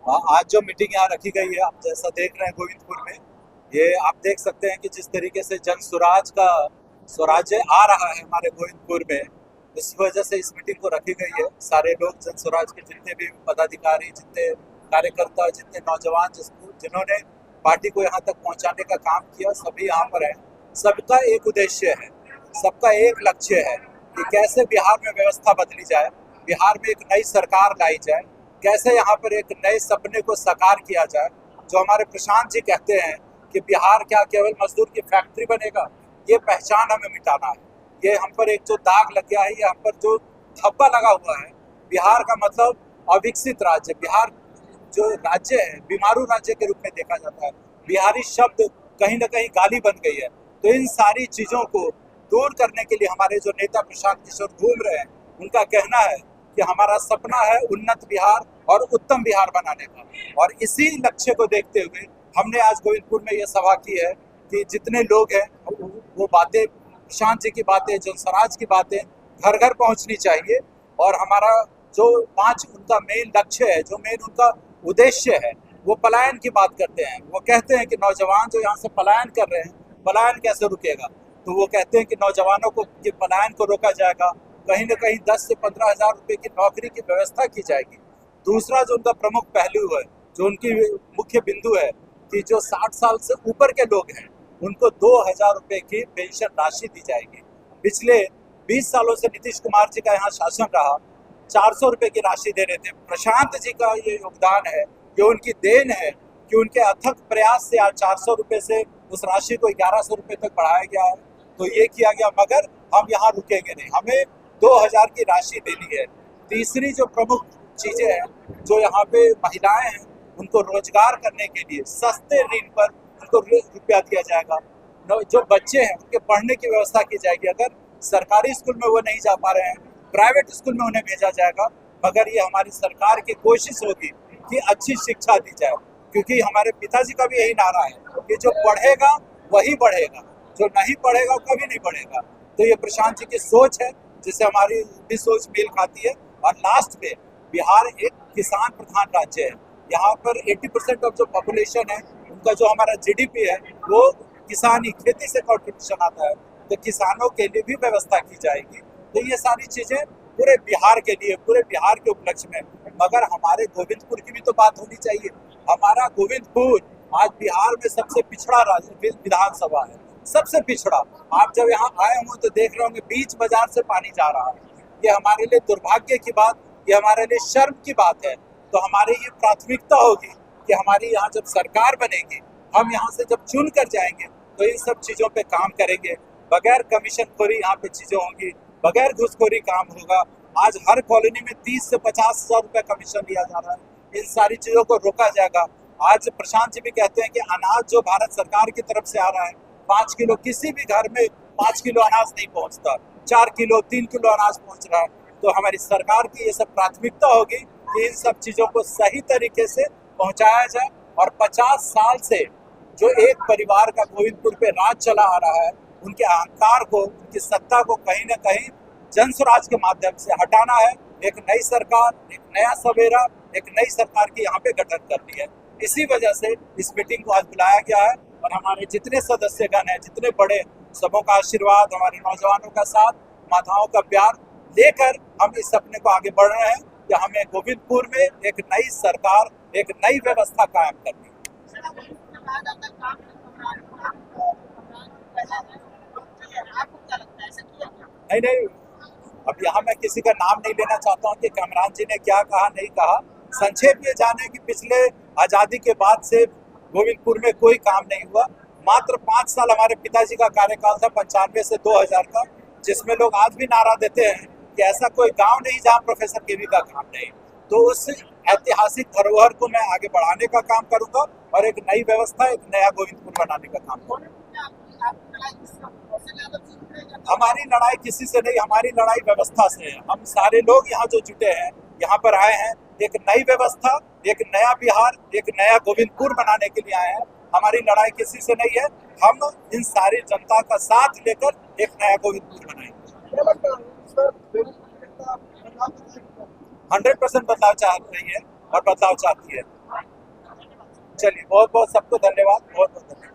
आज जो मीटिंग यहाँ रखी गई है, आप जैसा देख रहे हैं गोविंदपुर में, ये आप देख सकते हैं कि जिस तरीके से जन स्वराज का स्वराज्य आ रहा है हमारे गोविंदपुर में, इस वजह से इस मीटिंग को रखी गई है। सारे लोग जन स्वराज के जितने भी पदाधिकारी, जितने कार्यकर्ता, जितने नौजवान जिन्होंने पार्टी को यहाँ तक पहुँचाने का काम किया, सभी यहाँ पर हैं। सबका एक उद्देश्य है, सबका एक लक्ष्य है कि कैसे बिहार में व्यवस्था बदली जाए, बिहार में एक नई सरकार लाई जाए, कैसे यहाँ पर एक नए सपने को साकार किया जाए। जो हमारे प्रशांत जी कहते हैं कि बिहार क्या केवल मजदूर की फैक्ट्री बनेगा, ये पहचान हमें मिटाना है। ये हम पर एक जो दाग लग गया है, ये हम पर जो धब्बा लगा हुआ है, बिहार का मतलब अविकसित राज्य। बिहार जो राज्य है, बीमारू राज्य के रूप में देखा जाता है। बिहारी शब्द कहीं ना कहीं गाली बन गई है। तो इन सारी चीजों को दूर करने के लिए हमारे जो नेता प्रशांत किशोर घूम रहे हैं, उनका कहना है कि हमारा सपना है उन्नत बिहार और उत्तम बिहार बनाने का। और इसी लक्ष्य को देखते हुए हमने आज गोविंदपुर में ये सभा की है कि जितने लोग हैं वो बातें, प्रशांत जी की बातें, जन स्वराज की बातें घर घर पहुंचनी चाहिए। और हमारा जो 5 उनका मेन लक्ष्य है, जो मेन उनका उद्देश्य है, वो पलायन की बात करते हैं। वो कहते हैं कि नौजवान जो यहाँ से पलायन कर रहे हैं, पलायन कैसे रुकेगा। तो वो कहते हैं कि नौजवानों को के पलायन को रोका जाएगा, कहीं ना कहीं 10 से 15 हज़ार रुपये की नौकरी की व्यवस्था की जाएगी। दूसरा जो उनका प्रमुख पहलू है, जो उनकी मुख्य बिंदु है, कि जो 60 साल से ऊपर के लोग हैं उनको 2,000 रुपये की पेंशन राशि दी जाएगी। पिछले 20 सालों से नीतीश कुमार जी का यहाँ शासन रहा, 400 रुपये की राशि दे रहे थे। प्रशांत जी का ये योगदान है, ये उनकी देन है कि उनके अथक प्रयास से आज 400 रुपये से उस राशि को 1100 रुपये तक बढ़ाया गया है। तो ये किया गया, मगर हम यहाँ रुकेंगे नहीं, हमें 2,000 की राशि देनी है। तीसरी जो प्रमुख चीजें हैं, जो यहाँ पे महिलाएं हैं, उनको रोजगार करने के लिए सस्ते ऋण पर उनको रुपया दिया जाएगा। जो बच्चे हैं उनके पढ़ने की व्यवस्था की जाएगी। अगर सरकारी स्कूल में वो नहीं जा पा रहे हैं, प्राइवेट स्कूल में उन्हें भेजा जाएगा। मगर ये हमारी सरकार की कोशिश होगी कि अच्छी शिक्षा दी जाए, क्योंकि हमारे पिताजी का भी यही नारा है कि जो पढ़ेगा वही बढ़ेगा, जो नहीं पढ़ेगा वो कभी नहीं बढ़ेगा। तो ये प्रशांत जी की सोच है, जिससे हमारी भी सोच मेल खाती है। और लास्ट में बिहार एक किसान प्रधान राज्य है। यहाँ पर 80% ऑफ जो पॉपुलेशन है, उनका जो हमारा जीडीपी है, वो किसानी खेती से कंट्रीब्यूशन आता है। तो किसानों के लिए भी व्यवस्था की जाएगी। तो ये सारी चीजें पूरे बिहार के लिए, पूरे बिहार के उपलक्ष्य में। मगर हमारे गोविंदपुर की भी तो बात होनी चाहिए। हमारा गोविंदपुर आज बिहार में सबसे पिछड़ा राज्य विधानसभा है, सबसे पिछड़ा। आप जब यहाँ आए हों तो देख रहे होंगे बीच बाजार से पानी जा रहा है। ये हमारे लिए दुर्भाग्य की बात, ये हमारे लिए शर्म की बात है। तो हमारी ये प्राथमिकता होगी कि हमारी यहाँ जब सरकार बनेगी, हम यहाँ से जब चुन कर जाएंगे, तो इन सब चीज़ों पे काम करेंगे। बगैर कमीशन खोरी यहाँ पे चीज़ें होंगी, बगैर घूसखोरी काम होगा। आज हर कॉलोनी में 30 से 50 हज़ार रुपये कमीशन लिया जा रहा है। इन सारी चीज़ों को रोका जाएगा। आज प्रशांत जी भी कहते हैं कि अनाज जो भारत सरकार की तरफ से आ रहा है, 5 किलो, किसी भी घर में 5 किलो अनाज नहीं पहुँचता, 4 किलो 3 किलो अनाज पहुँच रहा है। तो हमारी सरकार की ये सब प्राथमिकता होगी कि इन सब चीज़ों को सही तरीके से पहुँचाया जाए। और 50 साल से जो एक परिवार का गोविंदपुर पे राज चला आ रहा है, उनके अहंकार को, उनकी सत्ता को कहीं ना कहीं जन स्वराज के माध्यम से हटाना है। एक नई सरकार, एक नया सवेरा, एक नई सरकार की यहाँ पे गठन करनी है। इसी वजह से इस मीटिंग को आज बुलाया गया है। और हमारे जितने सदस्यगण हैं, जितने बड़े, सबों का आशीर्वाद, हमारे नौजवानों का साथ, माताओं का प्यार लेकर हम इस सपने को आगे बढ़ रहे हैं कि हमें गोविंदपुर में एक नई सरकार, एक नई व्यवस्था कायम करनी है। नहीं नहीं, अब यहाँ मैं किसी का नाम नहीं लेना चाहता हूँ कि कमरान जी ने क्या कहा, नहीं कहा। संक्षेप में जाने कि पिछले आज़ादी के बाद से गोविंदपुर में कोई काम नहीं हुआ। मात्र 5 साल हमारे पिताजी का कार्यकाल था, 95 से 2000 का, जिसमें लोग आज भी नारा देते हैं कि ऐसा कोई गांव नहीं जहां प्रोफेसर केवी का काम नहीं। तो उस ऐतिहासिक धरोहर को मैं आगे बढ़ाने का काम करूंगा और एक नई व्यवस्था, एक नया गोविंदपुर बनाने का काम करूंगा। हमारी लड़ाई किसी से नहीं, हमारी लड़ाई व्यवस्था से है। हम सारे लोग यहाँ जो जुटे हैं, यहाँ पर आए हैं एक नई व्यवस्था, एक नया बिहार, एक नया गोविंदपुर बनाने के लिए आए हैं। हमारी लड़ाई किसी से नहीं है। हम इन सारी जनता का साथ लेकर एक नया गोविंदपुर बनाएंगे। 100% बदलाव चाह रही है और बदलाव चाहती है। चलिए बहुत बहुत सबको धन्यवाद, बहुत बहुत धन्यवाद।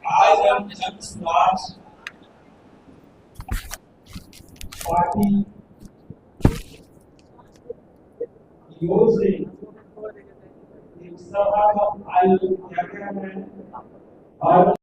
आज हम जन सुराज पार्टी की ओर से एक सभा का आयोजन किया गया है और